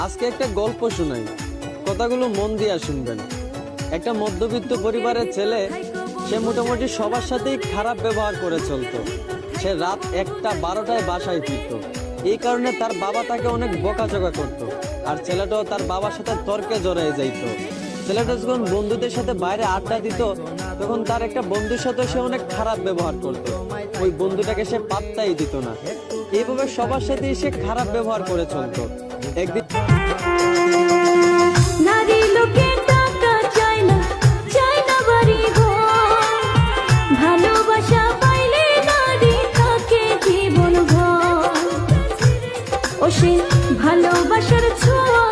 আজকে একটা গল্প শোনাই, কথাগুলো মন দিয়ে শুনবেন। একটা মধ্যবিত্ত পরিবারের ছেলে, সে মোটামুটি সবার সাথেই খারাপ ব্যবহার করে চলতো। সে রাত 1টা 12টায় বাসায় ফিরতো। এই কারণে তার বাবা তাকে অনেক বকাঝকা করতো, আর ছেলেটাও তার বাবার সাথে তর্কে জড়িয়ে যাইতো। ছেলেটা যখন বন্ধুদের সাথে বাইরে আড্ডা দিত, তখন তার একটা বন্ধুর সাথে সে অনেক খারাপ ব্যবহার করতো। ওই বন্ধুটাকে সে পাত্তাই দিত না। এইভাবে সবার সাথে সে খারাপ ব্যবহার করে চলতো। একদিন নারী লোকে টাকা চায় না, চায় না বাড়ি ঘর। ভালোবাসা পাইলে নারী থাকে জীবন ভর। ও সে ভালোবাসার ছোঁয়া